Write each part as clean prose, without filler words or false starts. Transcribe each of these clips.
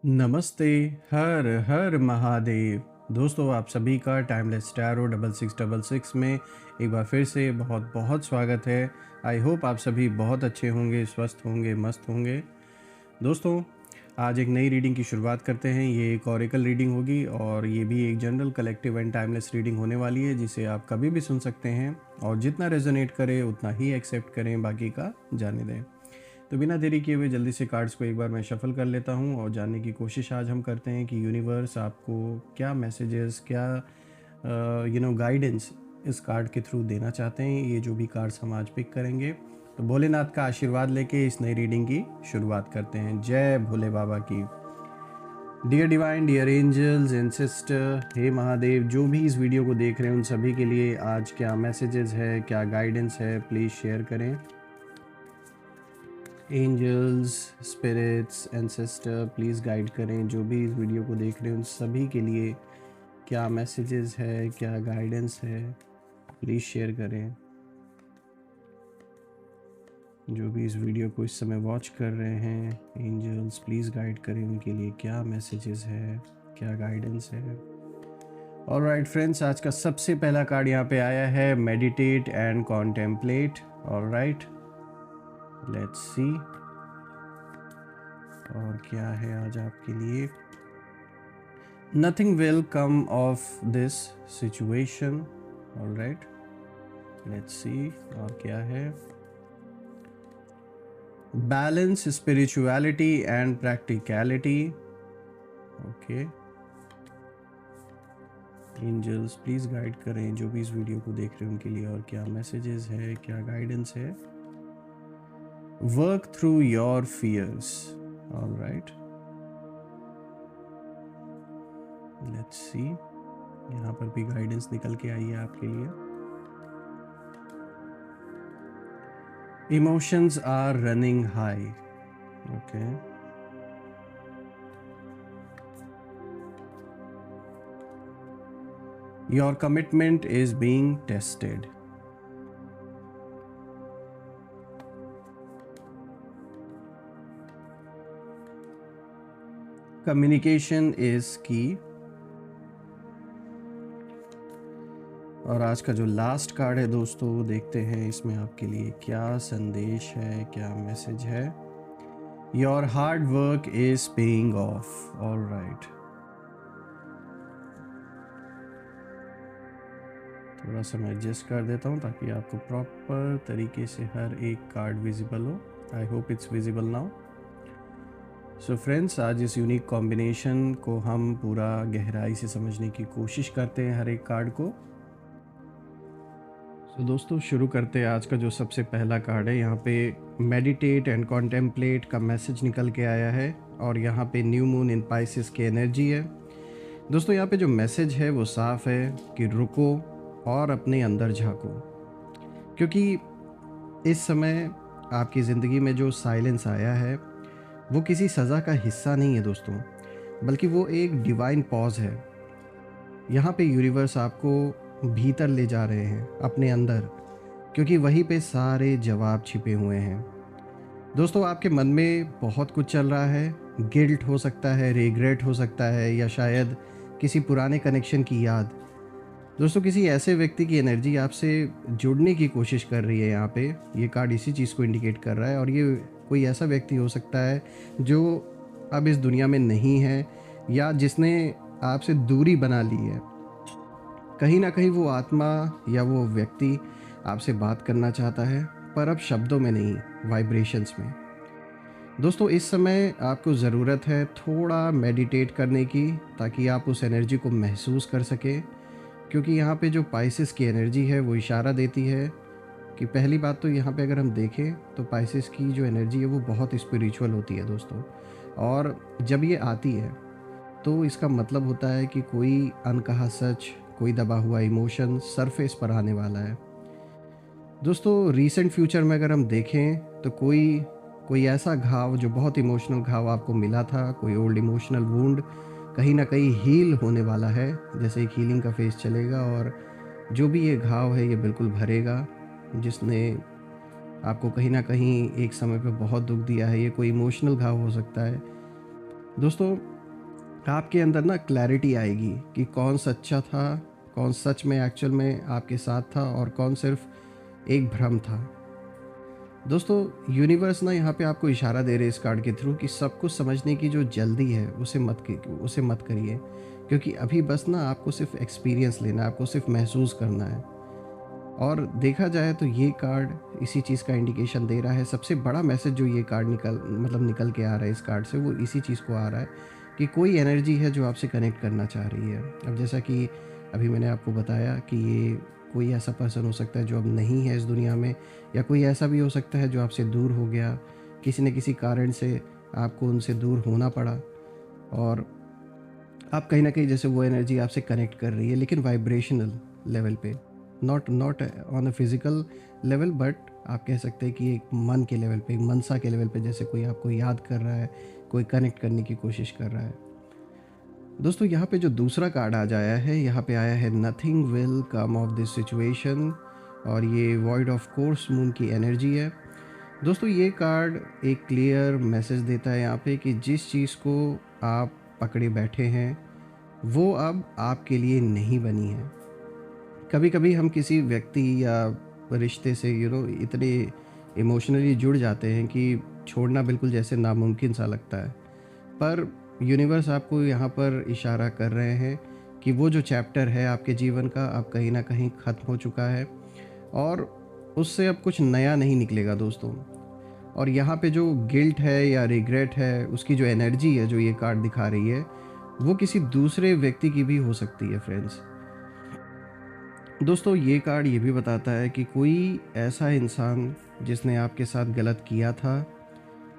नमस्ते। हर हर महादेव। दोस्तों, आप सभी का टाइमलेस टैरो 6666 में एक बार फिर से बहुत बहुत स्वागत है। आई होप आप सभी बहुत अच्छे होंगे, स्वस्थ होंगे, मस्त होंगे। दोस्तों, आज एक नई रीडिंग की शुरुआत करते हैं। ये एक ऑरेकल रीडिंग होगी और ये भी एक general collective and timeless reading होने वाली है, जिसे आप कभी भी सुन सकते हैं और जितना रेजोनेट करे उतना ही एक्सेप्ट करें, बाकी का जाने दें। तो बिना देरी किए हुए जल्दी से कार्ड्स को एक बार मैं शफल कर लेता हूँ और जानने की कोशिश आज हम करते हैं कि यूनिवर्स आपको क्या मैसेजेस, क्या गाइडेंस इस कार्ड के थ्रू देना चाहते हैं। ये जो भी कार्ड्स हम आज पिक करेंगे, तो भोलेनाथ का आशीर्वाद लेके इस नई रीडिंग की शुरुआत करते हैं। जय भोले बाबा की। Dear divine, dear angels and sister, हे महादेव, जो भी इस वीडियो को देख रहे हैं उन सभी के लिए आज क्या मैसेजेस है, क्या गाइडेंस है, प्लीज़ शेयर करें। Angels, spirits, ancestor, please guide करें। जो भी इस वीडियो को देख रहे हैं उन सभी के लिए क्या मैसेजेस है, क्या गाइडेंस है, प्लीज़ शेयर करें। जो भी इस वीडियो को इस समय वॉच कर रहे हैं, एंजल्स प्लीज़ गाइड करें, उनके लिए क्या मैसेजेस है, क्या गाइडेंस है। ऑलराइट फ्रेंड्स, आज का सबसे पहला कार्ड यहाँ पे आया है, meditate and contemplate. Alright, let's see और क्या है आज आपके लिए। Nothing will come of this situation. All right, let's see और क्या है। Balance spirituality and practicality. Okay. Angels please guide करें जो भी इस वीडियो को देख रहे हैं उनके लिए, और क्या मैसेजेस है, क्या गाइडेंस है। Work through your fears. All right. Let's see, यहाँ पर भी गाइडेंस निकल के आई है आपके लिए। Emotions are running high. Okay. Your commitment is being tested. Communication is key. और आज का जो लास्ट कार्ड है दोस्तों, देखते हैं इसमें आपके लिए क्या संदेश है, क्या मैसेज है। Your hard work is paying off. Alright, थोड़ा सा मैं एडजस्ट कर देता हूँ ताकि आपको प्रॉपर तरीके से हर एक कार्ड विजिबल हो। I hope it's visible now. So friends, आज इस यूनिक कॉम्बिनेशन को हम पूरा गहराई से समझने की कोशिश करते हैं, हर एक कार्ड को। तो दोस्तों, शुरू करते हैं। आज का जो सबसे पहला कार्ड है, यहाँ पे मेडिटेट एंड कॉन्टेम्पलेट का मैसेज निकल के आया है और यहाँ पे न्यू मून इन पाइसेस की एनर्जी है। दोस्तों, यहाँ पे जो मैसेज है वो साफ है कि रुको और अपने अंदर झांको, क्योंकि इस समय आपकी ज़िंदगी में जो साइलेंस आया है वो किसी सज़ा का हिस्सा नहीं है दोस्तों, बल्कि वो एक डिवाइन पॉज है। यहाँ पे यूनिवर्स आपको भीतर ले जा रहे हैं, अपने अंदर, क्योंकि वहीं पे सारे जवाब छिपे हुए हैं। दोस्तों, आपके मन में बहुत कुछ चल रहा है। गिल्ट हो सकता है, रिग्रेट हो सकता है, या शायद किसी पुराने कनेक्शन की याद। दोस्तों, किसी ऐसे व्यक्ति की एनर्जी आपसे जुड़ने की कोशिश कर रही है। यहाँ पे ये कार्ड इसी चीज़ को इंडिकेट कर रहा है, और ये कोई ऐसा व्यक्ति हो सकता है जो अब इस दुनिया में नहीं है, या जिसने आपसे दूरी बना ली है। कहीं ना कहीं वो आत्मा या वो व्यक्ति आपसे बात करना चाहता है, पर अब शब्दों में नहीं, वाइब्रेशंस में। दोस्तों, इस समय आपको ज़रूरत है थोड़ा मेडिटेट करने की, ताकि आप उस एनर्जी को महसूस कर सकें, क्योंकि यहाँ पे जो पाइसेस की एनर्जी है वो इशारा देती है कि पहली बात तो यहाँ पे अगर हम देखें तो पाइसेस की जो एनर्जी है वो बहुत स्पिरिचुअल होती है दोस्तों, और जब ये आती है तो इसका मतलब होता है कि कोई अनकहा सच, कोई दबा हुआ इमोशन सरफेस पर आने वाला है। दोस्तों, रीसेंट फ्यूचर में अगर हम देखें तो कोई ऐसा घाव जो बहुत इमोशनल घाव आपको मिला था, कोई ओल्ड इमोशनल वुंड कहीं ना कहीं हील होने वाला है। जैसे एक हीलिंग का फेज चलेगा और जो भी ये घाव है ये बिल्कुल भरेगा, जिसने आपको कहीं ना कहीं एक समय पे बहुत दुख दिया है। ये कोई इमोशनल घाव हो सकता है। दोस्तों, आपके अंदर ना क्लैरिटी आएगी कि कौन सच्चा था, कौन सच में एक्चुअल में आपके साथ था और कौन सिर्फ एक भ्रम था। दोस्तों यूनिवर्स ना यहाँ पे आपको इशारा दे रहे हैं इस कार्ड के थ्रू कि सब कुछ समझने की जो जल्दी है उसे मत करिए, क्योंकि अभी बस ना आपको सिर्फ एक्सपीरियंस लेना है, आपको सिर्फ महसूस करना है। और देखा जाए तो ये कार्ड इसी चीज़ का इंडिकेशन दे रहा है। सबसे बड़ा मैसेज जो ये कार्ड निकल के आ रहा है इस कार्ड से, वो इसी चीज़ को आ रहा है कि कोई एनर्जी है जो आपसे कनेक्ट करना चाह रही है। अब जैसा कि अभी मैंने आपको बताया कि ये कोई ऐसा पर्सन हो सकता है जो अब नहीं है इस दुनिया में, या कोई ऐसा भी हो सकता है जो आपसे दूर हो गया, किसी न किसी कारण से आपको उनसे दूर होना पड़ा, और आप कहीं ना कहीं जैसे वो एनर्जी आपसे कनेक्ट कर रही है, लेकिन वाइब्रेशनल लेवल पे, not on a physical level, but आप कह सकते हैं कि एक मन के लेवल पे, एक मनसा के लेवल पे, जैसे कोई आपको याद कर रहा है, कोई कनेक्ट करने की कोशिश कर रहा है। दोस्तों यहाँ पे जो दूसरा कार्ड आ जाया है, यहाँ पे आया है nothing will come of this situation, और ये वॉइड ऑफ कोर्स मून की एनर्जी है। दोस्तों ये कार्ड एक क्लियर मैसेज देता है यहाँ पे कि जिस चीज़ को आप पकड़े बैठे हैं वो अब आपके लिए नहीं बनी है। कभी कभी हम किसी व्यक्ति या रिश्ते से इतने इमोशनली जुड़ जाते हैं कि छोड़ना बिल्कुल जैसे नामुमकिन सा लगता है, पर यूनिवर्स आपको यहाँ पर इशारा कर रहे हैं कि वो जो चैप्टर है आपके जीवन का अब कहीं ना कहीं ख़त्म हो चुका है और उससे अब कुछ नया नहीं निकलेगा दोस्तों। और यहाँ पे जो गिल्ट है या रिग्रेट है, उसकी जो एनर्जी है जो ये कार्ड दिखा रही है, वो किसी दूसरे व्यक्ति की भी हो सकती है फ्रेंड्स। दोस्तों ये कार्ड ये भी बताता है कि कोई ऐसा इंसान जिसने आपके साथ गलत किया था,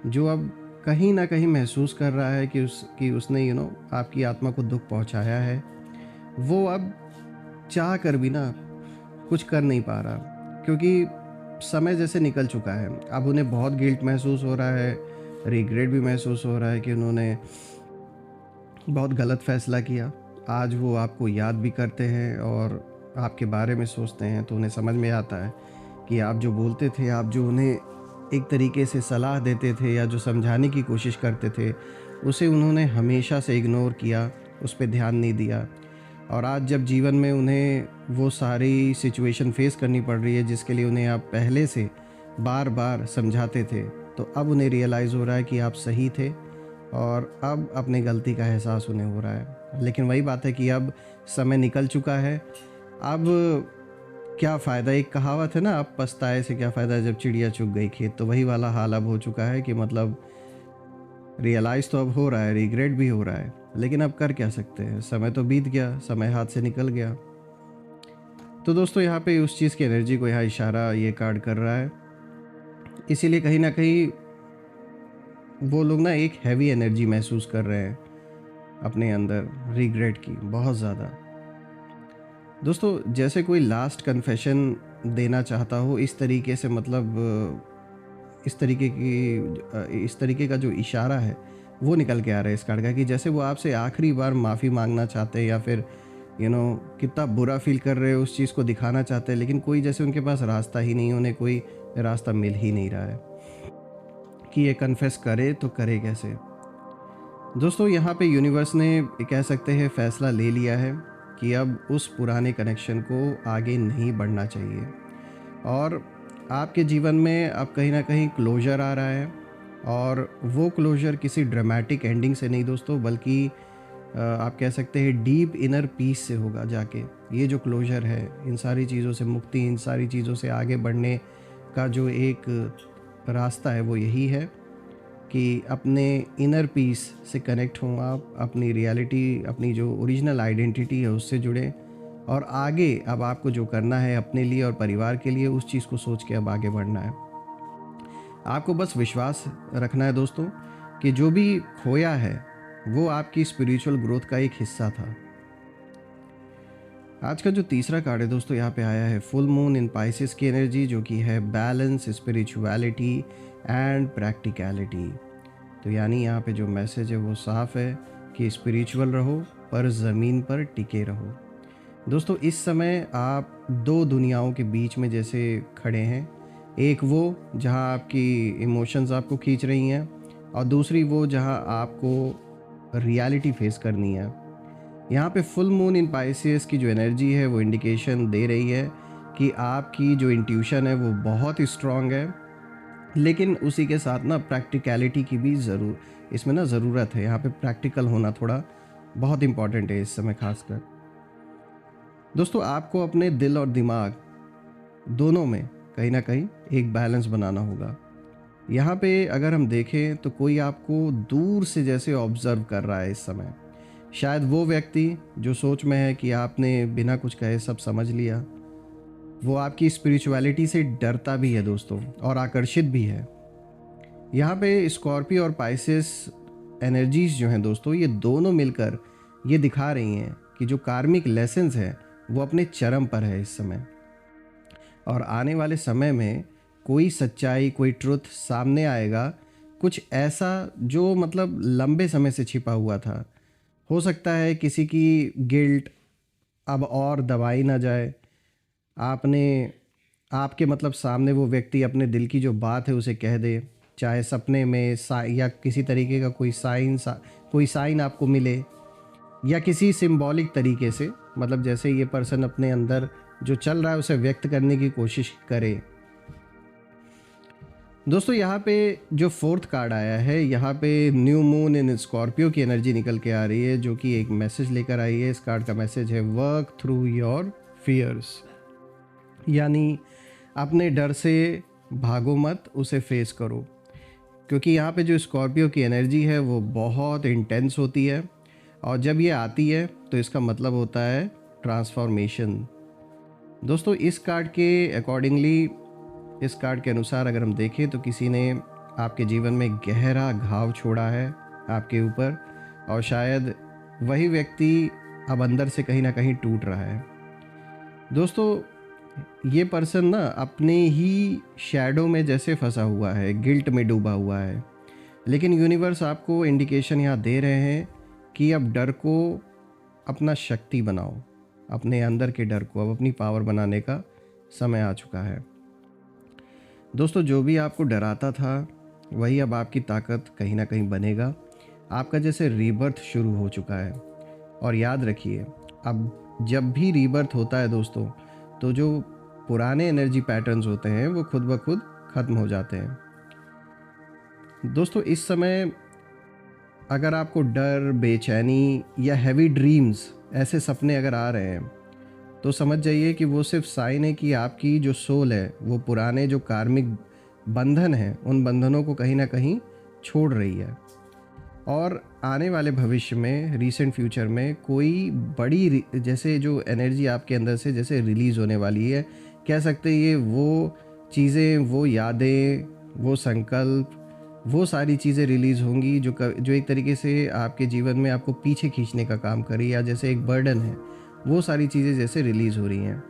जो अब कहीं ना कहीं महसूस कर रहा है कि उसने आपकी आत्मा को दुख पहुंचाया है, वो अब चाह कर भी ना कुछ कर नहीं पा रहा, क्योंकि समय जैसे निकल चुका है। अब उन्हें बहुत गिल्ट महसूस हो रहा है, रिग्रेट भी महसूस हो रहा है कि उन्होंने बहुत गलत फ़ैसला किया। आज वो आपको याद भी करते हैं और आपके बारे में सोचते हैं, तो उन्हें समझ में आता है कि आप जो बोलते थे, आप जो उन्हें एक तरीके से सलाह देते थे या जो समझाने की कोशिश करते थे, उसे उन्होंने हमेशा से इग्नोर किया, उस पे ध्यान नहीं दिया। और आज जब जीवन में उन्हें वो सारी सिचुएशन फेस करनी पड़ रही है जिसके लिए उन्हें आप पहले से बार बार समझाते थे, तो अब उन्हें रियलाइज़ हो रहा है कि आप सही थे और अब अपने गलती का एहसास उन्हें हो रहा है। लेकिन वही बात है कि अब समय निकल चुका है। अब क्या फ़ायदा, एक कहावत है ना, अब पछताए से क्या फ़ायदा जब चिड़िया चुग गई खेत, तो वही वाला हाल अब हो चुका है कि मतलब रियलाइज़ तो अब हो रहा है, रिग्रेट भी हो रहा है, लेकिन अब कर क्या सकते हैं, समय तो बीत गया, समय हाथ से निकल गया। तो दोस्तों यहाँ पे उस चीज़ की एनर्जी को यहाँ इशारा ये कार्ड कर रहा है। इसीलिए कहीं ना कहीं वो लोग ना एक हैवी एनर्जी महसूस कर रहे हैं अपने अंदर, रिग्रेट की बहुत ज़्यादा। दोस्तों जैसे कोई लास्ट कन्फेशन देना चाहता हो, इस तरीके से, मतलब इस तरीके का जो इशारा है वो निकल के आ रहा है इस कार्ड का, कि जैसे वो आपसे आखिरी बार माफ़ी मांगना चाहते हैं या फिर कितना बुरा फील कर रहे हो उस चीज़ को दिखाना चाहते हैं, लेकिन कोई जैसे उनके पास रास्ता ही नहीं, उन्हें कोई रास्ता मिल ही नहीं रहा है कि ये कन्फेस करे तो करे कैसे। दोस्तों यहाँ पे यूनिवर्स ने कह सकते हैं फ़ैसला ले लिया है कि अब उस पुराने कनेक्शन को आगे नहीं बढ़ना चाहिए, और आपके जीवन में अब कहीं ना कहीं क्लोज़र आ रहा है। और वो क्लोज़र किसी ड्रामेटिक एंडिंग से नहीं दोस्तों, बल्कि आप कह सकते हैं डीप इनर पीस से होगा जाके। ये जो क्लोज़र है, इन सारी चीज़ों से मुक्ति, इन सारी चीज़ों से आगे बढ़ने का जो एक रास्ता है वो यही है कि अपने इनर पीस से कनेक्ट हों आप, अपनी रियलिटी, अपनी जो ओरिजिनल आइडेंटिटी है उससे जुड़ें, और आगे अब आपको जो करना है अपने लिए और परिवार के लिए, उस चीज़ को सोच के अब आगे बढ़ना है। आपको बस विश्वास रखना है दोस्तों कि जो भी खोया है वो आपकी स्पिरिचुअल ग्रोथ का एक हिस्सा था। आज का जो तीसरा कार्ड है दोस्तों, यहाँ पे आया है फुल मून इन पाइसेस की एनर्जी, जो कि है बैलेंस, स्पिरिचुअलिटी एंड प्रैक्टिकलिटी। तो यानी यहाँ पे जो मैसेज है वो साफ है कि स्पिरिचुअल रहो पर ज़मीन पर टिके रहो। दोस्तों इस समय आप दो दुनियाओं के बीच में जैसे खड़े हैं, एक वो जहाँ आपकी इमोशंस आपको खींच रही हैं, और दूसरी वो जहाँ आपको रियलिटी फेस करनी है। यहाँ पे फुल मून इन पाइसेस की जो एनर्जी है वो इंडिकेशन दे रही है कि आपकी जो इंट्यूशन है वो बहुत ही स्ट्रांग है, लेकिन उसी के साथ ना प्रैक्टिकलिटी की भी इसमें ना ज़रूरत है। यहाँ पे प्रैक्टिकल होना थोड़ा बहुत इम्पॉर्टेंट है इस समय खासकर। दोस्तों, आपको अपने दिल और दिमाग दोनों में कहीं ना कहीं एक बैलेंस बनाना होगा। यहाँ पे अगर हम देखें तो कोई आपको दूर से जैसे ऑब्जर्व कर रहा है इस समय। शायद वो व्यक्ति जो सोच में है कि आपने बिना कुछ कहे सब समझ लिया, वो आपकी स्पिरिचुअलिटी से डरता भी है दोस्तों, और आकर्षित भी है। यहाँ पे स्कॉर्पियो और पाइसेस एनर्जीज जो हैं दोस्तों, ये दोनों मिलकर ये दिखा रही हैं कि जो कार्मिक लेसन्स हैं वो अपने चरम पर है इस समय। और आने वाले समय में कोई सच्चाई, कोई ट्रुथ सामने आएगा, कुछ ऐसा जो मतलब लंबे समय से छिपा हुआ था। हो सकता है किसी की गिल्ट अब और दबाई ना जाए। आपके मतलब सामने वो व्यक्ति अपने दिल की जो बात है उसे कह दे, चाहे सपने में या किसी तरीके का कोई साइन आपको मिले, या किसी सिंबॉलिक तरीके से, मतलब जैसे ये पर्सन अपने अंदर जो चल रहा है उसे व्यक्त करने की कोशिश करे। दोस्तों, यहाँ पे जो फोर्थ कार्ड आया है, यहाँ पे न्यू मून इन स्कॉर्पियो की एनर्जी निकल के आ रही है, जो कि एक मैसेज लेकर आई है। इस कार्ड का मैसेज है वर्क थ्रू योर फियर्स, यानी अपने डर से भागो मत, उसे फेस करो। क्योंकि यहाँ पे जो स्कॉर्पियो की एनर्जी है वो बहुत इंटेंस होती है, और जब ये आती है तो इसका मतलब होता है ट्रांसफॉर्मेशन। दोस्तों, इस कार्ड के अकॉर्डिंगली, इस कार्ड के अनुसार अगर हम देखें तो किसी ने आपके जीवन में गहरा घाव छोड़ा है आपके ऊपर, और शायद वही व्यक्ति अब अंदर से कहीं ना कहीं टूट रहा है। दोस्तों, ये पर्सन ना अपने ही शैडो में जैसे फंसा हुआ है, गिल्ट में डूबा हुआ है, लेकिन यूनिवर्स आपको इंडिकेशन यहाँ दे रहे हैं कि अब डर को अपना शक्ति बनाओ, अपने अंदर के डर को अब अपनी पावर बनाने का समय आ चुका है। दोस्तों, जो भी आपको डराता था वही अब आपकी ताकत कहीं ना कहीं बनेगा। आपका जैसे रीबर्थ शुरू हो चुका है। और याद रखिए, अब जब भी रीबर्थ होता है दोस्तों, तो जो पुराने एनर्जी पैटर्न्स होते हैं वो खुद ब खुद ख़त्म हो जाते हैं। दोस्तों, इस समय अगर आपको डर, बेचैनी या हैवी ड्रीम्स, ऐसे सपने अगर आ रहे हैं, तो समझ जाइए कि वो सिर्फ साइन है कि आपकी जो सोल है वो पुराने जो कार्मिक बंधन हैं, उन बंधनों को कहीं ना कहीं छोड़ रही है। और आने वाले भविष्य में, रीसेंट फ्यूचर में, कोई बड़ी जैसे जो एनर्जी आपके अंदर से जैसे रिलीज़ होने वाली है, कह सकते हैं ये वो चीज़ें, वो यादें, वो संकल्प, वो सारी चीज़ें रिलीज़ होंगी जो एक तरीके से आपके जीवन में आपको पीछे खींचने का काम करी, या जैसे एक बर्डन है, वो सारी चीज़ें जैसे रिलीज़ हो रही हैं।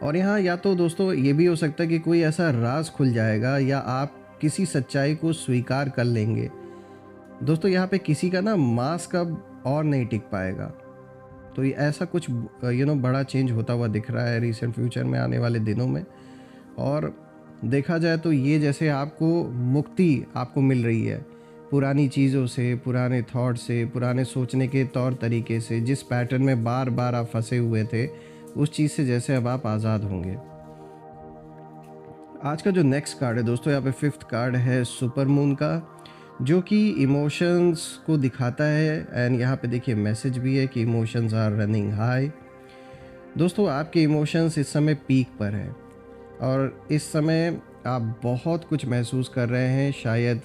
और यहाँ या तो दोस्तों ये भी हो सकता है कि कोई ऐसा राज खुल जाएगा, या आप किसी सच्चाई को स्वीकार कर लेंगे। दोस्तों, यहाँ पे किसी का ना मास्क अब और नहीं टिक पाएगा। तो ये ऐसा कुछ बड़ा चेंज होता हुआ दिख रहा है रिसेंट फ्यूचर में, आने वाले दिनों में। और देखा जाए तो ये जैसे आपको मुक्ति आपको मिल रही है पुरानी चीज़ों से, पुराने थॉट से, पुराने सोचने के तौर तरीके से, जिस पैटर्न में बार बार आप फंसे हुए थे, उस चीज़ से जैसे अब आप आज़ाद होंगे। आज का जो नेक्स्ट कार्ड है दोस्तों, यहाँ पे फिफ्थ कार्ड है सुपर मून का, जो कि इमोशंस को दिखाता है। एंड यहाँ पे देखिए मैसेज भी है कि इमोशंस आर रनिंग हाई। दोस्तों, आपके इमोशंस इस समय पीक पर है, और इस समय आप बहुत कुछ महसूस कर रहे हैं, शायद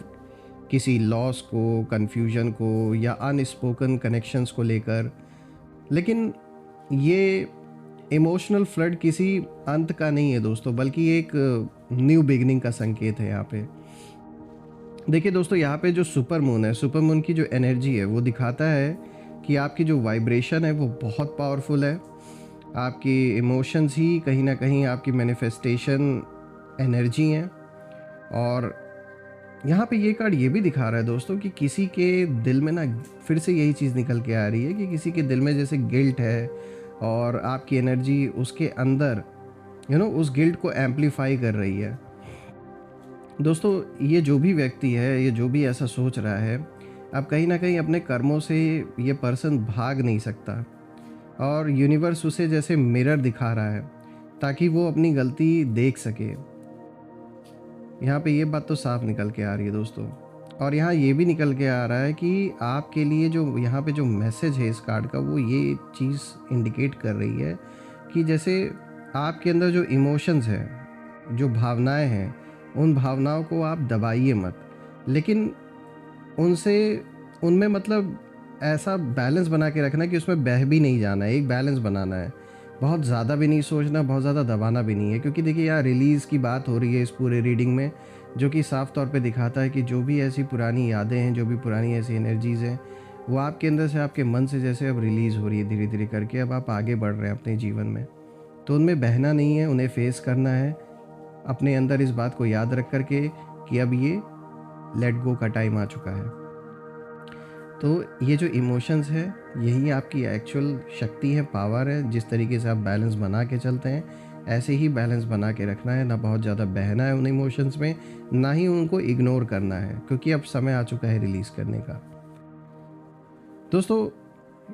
किसी लॉस को, कन्फ्यूजन को, या अनस्पोकन कनेक्शंस को लेकर। लेकिन ये इमोशनल फ्लड किसी अंत का नहीं है दोस्तों, बल्कि एक न्यू बिगनिंग का संकेत है। यहाँ पे देखिए दोस्तों, यहाँ पे जो सुपर मून है, सुपर मून की जो एनर्जी है वो दिखाता है कि आपकी जो वाइब्रेशन है वो बहुत पावरफुल है। आपकी इमोशंस ही कहीं ना कहीं आपकी मैनिफेस्टेशन एनर्जी हैं। और यहाँ पे ये कार्ड ये भी दिखा रहा है दोस्तों कि किसी के दिल में ना फिर से यही चीज़ निकल के आ रही है कि किसी के दिल में जैसे गिल्ट है, और आपकी एनर्जी उसके अंदर उस गिल्ट को एम्पलीफाई कर रही है। दोस्तों, ये जो भी व्यक्ति है, ये जो भी ऐसा सोच रहा है, अब कहीं ना कहीं अपने कर्मों से ये पर्सन भाग नहीं सकता, और यूनिवर्स उसे जैसे मिरर दिखा रहा है ताकि वो अपनी गलती देख सके। यहाँ पे ये बात तो साफ निकल के आ रही है दोस्तों। और यहाँ ये भी निकल के आ रहा है कि आपके लिए जो यहाँ पे जो मैसेज है इस कार्ड का, वो ये चीज़ इंडिकेट कर रही है कि जैसे आपके अंदर जो इमोशंस हैं, जो भावनाएं हैं, उन भावनाओं को आप दबाइए मत, लेकिन उनसे उनमें मतलब ऐसा बैलेंस बना के रखना कि उसमें बह भी नहीं जाना है, एक बैलेंस बनाना है। बहुत ज़्यादा भी नहीं सोचना, बहुत ज़्यादा दबाना भी नहीं है, क्योंकि देखिए यहाँ रिलीज़ की बात हो रही है इस पूरे रीडिंग में, जो कि साफ तौर पे दिखाता है कि जो भी ऐसी पुरानी यादें हैं, जो भी पुरानी ऐसी एनर्जीज़ हैं, वो आपके अंदर से, आपके मन से जैसे अब रिलीज़ हो रही है धीरे धीरे करके। अब आप आगे बढ़ रहे हैं अपने जीवन में, तो उनमें बहना नहीं है, उन्हें फेस करना है अपने अंदर, इस बात को याद रख कर के कि अब ये लेट गो का टाइम आ चुका है। तो ये जो इमोशंस है, यही आपकी एक्चुअल शक्ति है, पावर है। जिस तरीके से आप बैलेंस बना के चलते हैं, ऐसे ही बैलेंस बना के रखना है, ना बहुत ज़्यादा बहना है उन इमोशंस में, ना ही उनको इग्नोर करना है, क्योंकि अब समय आ चुका है रिलीज़ करने का। दोस्तों,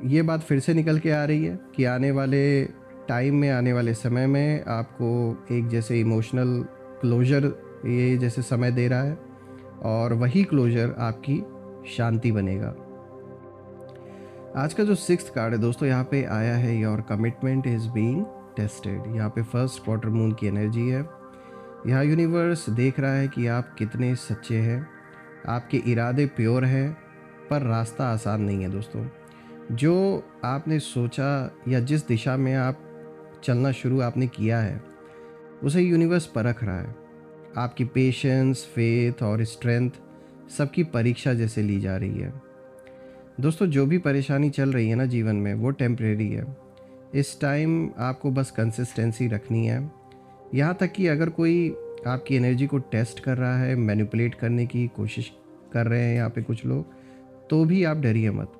ये बात फिर से निकल के आ रही है कि आने वाले टाइम में, आने वाले समय में आपको एक जैसे इमोशनल क्लोजर ये जैसे समय दे रहा है, और वही क्लोजर आपकी शांति बनेगा। आज का जो 6th कार्ड है दोस्तों, यहाँ पे आया है your commitment is being tested. यहाँ पे फर्स्ट क्वार्टर मून की एनर्जी है। यहाँ यूनिवर्स देख रहा है कि आप कितने सच्चे हैं, आपके इरादे प्योर हैं, पर रास्ता आसान नहीं है दोस्तों। जो आपने सोचा या जिस दिशा में आप चलना शुरू आपने किया है, उसे यूनिवर्स परख रहा है। आपकी पेशेंस, फेथ और स्ट्रेंथ सबकी परीक्षा जैसे ली जा रही है। दोस्तों, जो भी परेशानी चल रही है ना जीवन में, वो टेम्परेरी है। इस टाइम आपको बस कंसिस्टेंसी रखनी है। यहाँ तक कि अगर कोई आपकी एनर्जी को टेस्ट कर रहा है, मैनिपुलेट करने की कोशिश कर रहे हैं यहाँ पे कुछ लोग, तो भी आप डरिए मत,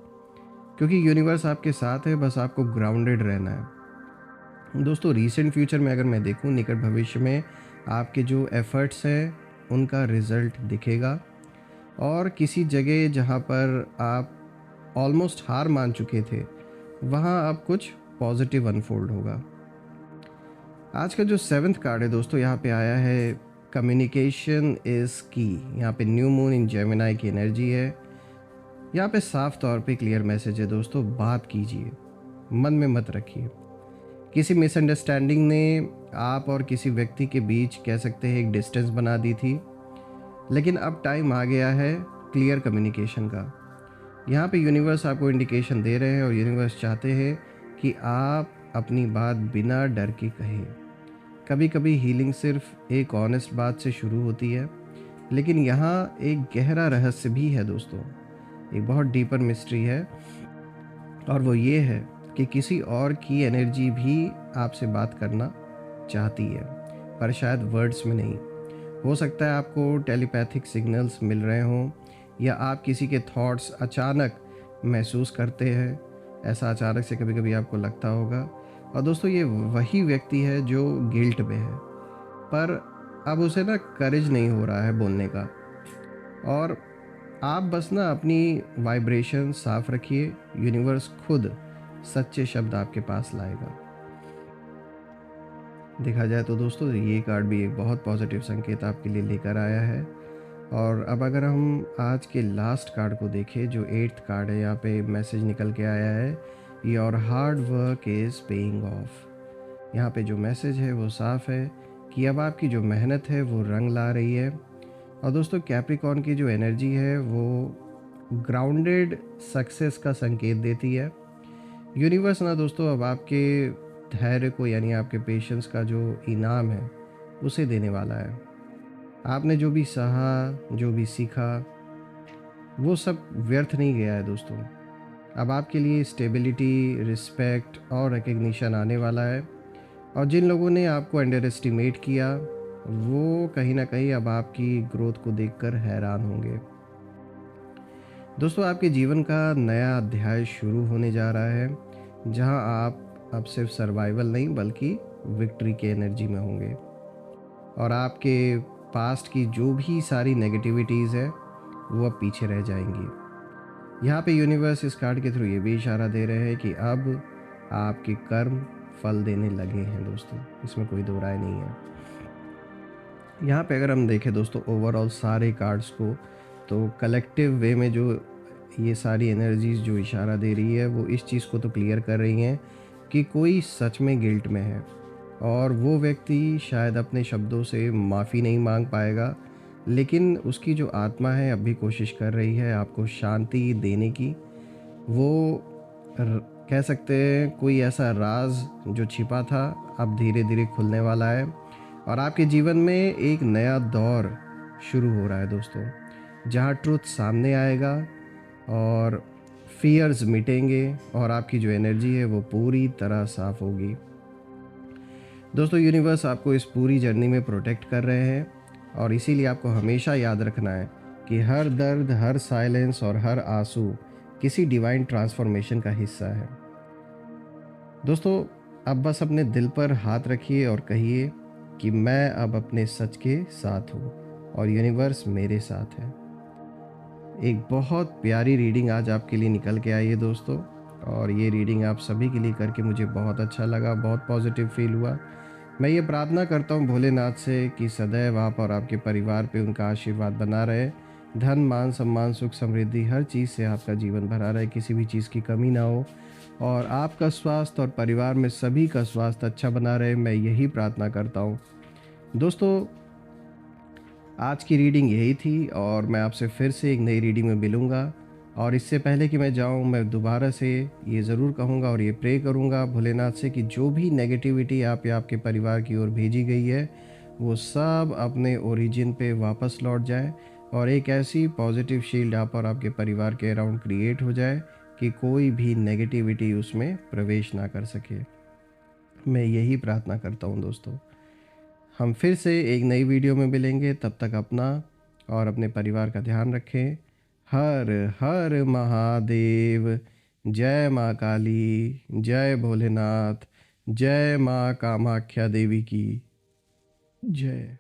क्योंकि यूनिवर्स आपके साथ है। बस आपको ग्राउंडेड रहना है। दोस्तों, रीसेंट फ्यूचर में अगर मैं देखूँ, निकट भविष्य में आपके जो एफ़र्ट्स हैं उनका रिज़ल्ट दिखेगा, और किसी जगह जहाँ पर आप ऑलमोस्ट हार मान चुके थे, वहाँ अब कुछ पॉजिटिव अनफोल्ड होगा। आज का जो 7th कार्ड है दोस्तों, यहाँ पे आया है कम्युनिकेशन इज़ की। यहाँ पे न्यू मून इन जेमिनी की एनर्जी है। यहाँ पे साफ तौर पे क्लियर मैसेज है दोस्तों, बात कीजिए, मन में मत रखिए। किसी मिसअंडरस्टैंडिंग ने आप और किसी व्यक्ति के बीच कह सकते हैं एक डिस्टेंस बना दी थी, लेकिन अब टाइम आ गया है क्लियर कम्युनिकेशन का। यहाँ पे यूनिवर्स आपको इंडिकेशन दे रहे हैं, और यूनिवर्स चाहते हैं कि आप अपनी बात बिना डर के कहें। कभी कभी हीलिंग सिर्फ एक ऑनेस्ट बात से शुरू होती है, लेकिन यहाँ एक गहरा रहस्य भी है दोस्तों, एक बहुत डीपर मिस्ट्री है, और वो ये है कि किसी और की एनर्जी भी आपसे बात करना चाहती है, पर शायद वर्ड्स में नहीं। हो सकता है आपको टेलीपैथिक सिग्नल्स मिल रहे हों, या आप किसी के थॉट्स अचानक महसूस करते हैं। ऐसा अचानक से कभी कभी आपको लगता होगा। और दोस्तों, ये वही व्यक्ति है जो गिल्ट में है, पर अब उसे ना करेज नहीं हो रहा है बोलने का। और आप बस ना अपनी वाइब्रेशन साफ रखिए, यूनिवर्स खुद सच्चे शब्द आपके पास लाएगा। देखा जाए तो दोस्तों, ये कार्ड भी एक बहुत पॉजिटिव संकेत आपके लिए लेकर आया है। और अब अगर हम आज के लास्ट कार्ड को देखें, जो 8th कार्ड है, यहाँ पे मैसेज निकल के आया है, your hard work is paying off. यहाँ पे जो मैसेज है वो साफ है कि अब आपकी जो मेहनत है वो रंग ला रही है। और दोस्तों, कैप्रिकॉर्न की जो एनर्जी है वो ग्राउंडेड सक्सेस का संकेत देती है। यूनिवर्स ना दोस्तों अब आपके धैर्य को, यानी आपके पेशेंस का जो इनाम है, उसे देने वाला है। आपने जो भी सहा, जो भी सीखा, वो सब व्यर्थ नहीं गया है दोस्तों। अब आपके लिए स्टेबिलिटी, रिस्पेक्ट और रिकग्निशन आने वाला है। और जिन लोगों ने आपको अंडर एस्टिमेट किया, वो कहीं ना कहीं अब आपकी ग्रोथ को देखकर हैरान होंगे। दोस्तों, आपके जीवन का नया अध्याय शुरू होने जा रहा है, जहां आप अब सिर्फ सर्वाइवल नहीं बल्कि विक्ट्री के एनर्जी में होंगे। और आपके पास्ट की जो भी सारी नेगेटिविटीज़ है वो अब पीछे रह जाएंगी। यहाँ पे यूनिवर्स इस कार्ड के थ्रू ये भी इशारा दे रहे हैं कि अब आपके कर्म फल देने लगे हैं दोस्तों, इसमें कोई दो राय नहीं है। यहाँ पे अगर हम देखें दोस्तों ओवरऑल सारे कार्ड्स को, तो कलेक्टिव वे में जो ये सारी एनर्जीज जो इशारा दे रही है वो इस चीज़ को तो क्लियर कर रही हैं कि कोई सच में गिल्ट में है और वो व्यक्ति शायद अपने शब्दों से माफ़ी नहीं मांग पाएगा, लेकिन उसकी जो आत्मा है अब भी कोशिश कर रही है आपको शांति देने की। वो कह सकते हैं कोई ऐसा राज जो छिपा था अब धीरे धीरे खुलने वाला है और आपके जीवन में एक नया दौर शुरू हो रहा है दोस्तों, जहाँ ट्रुथ सामने आएगा और फियर्स मिटेंगे और आपकी जो एनर्जी है वो पूरी तरह साफ होगी। दोस्तों यूनिवर्स आपको इस पूरी जर्नी में प्रोटेक्ट कर रहे हैं और इसीलिए आपको हमेशा याद रखना है कि हर दर्द, हर साइलेंस और हर आंसू किसी डिवाइन ट्रांसफॉर्मेशन का हिस्सा है। दोस्तों अब बस अपने दिल पर हाथ रखिए और कहिए कि मैं अब अपने सच के साथ हूँ और यूनिवर्स मेरे साथ है। एक बहुत प्यारी रीडिंग आज आपके लिए निकल के आई है दोस्तों, और ये रीडिंग आप सभी के लिए करके मुझे बहुत अच्छा लगा, बहुत पॉजिटिव फील हुआ। मैं ये प्रार्थना करता हूँ भोलेनाथ से कि सदैव आप और आपके परिवार पे उनका आशीर्वाद बना रहे, धन, मान, सम्मान, सुख, समृद्धि, हर चीज़ से आपका जीवन भरा रहे, किसी भी चीज़ की कमी ना हो और आपका स्वास्थ्य और परिवार में सभी का स्वास्थ्य अच्छा बना रहे। मैं यही प्रार्थना करता हूँ दोस्तों। आज की रीडिंग यही थी और मैं आपसे फिर से एक नई रीडिंग में मिलूँगा, और इससे पहले कि मैं जाऊँ मैं दोबारा से ये ज़रूर कहूँगा और ये प्रे करूँगा भोलेनाथ से कि जो भी नेगेटिविटी आप या आपके परिवार की ओर भेजी गई है वो सब अपने ओरिजिन पे वापस लौट जाए और एक ऐसी पॉजिटिव शील्ड आप और आपके परिवार के अराउंड क्रिएट हो जाए कि कोई भी नेगेटिविटी उसमें प्रवेश ना कर सके। मैं यही प्रार्थना करता हूँ दोस्तों। हम फिर से एक नई वीडियो में मिलेंगे, तब तक अपना और अपने परिवार का ध्यान रखें। हर हर महादेव। जय माँ काली, जय भोलेनाथ, जय माँ कामाख्या देवी की जय।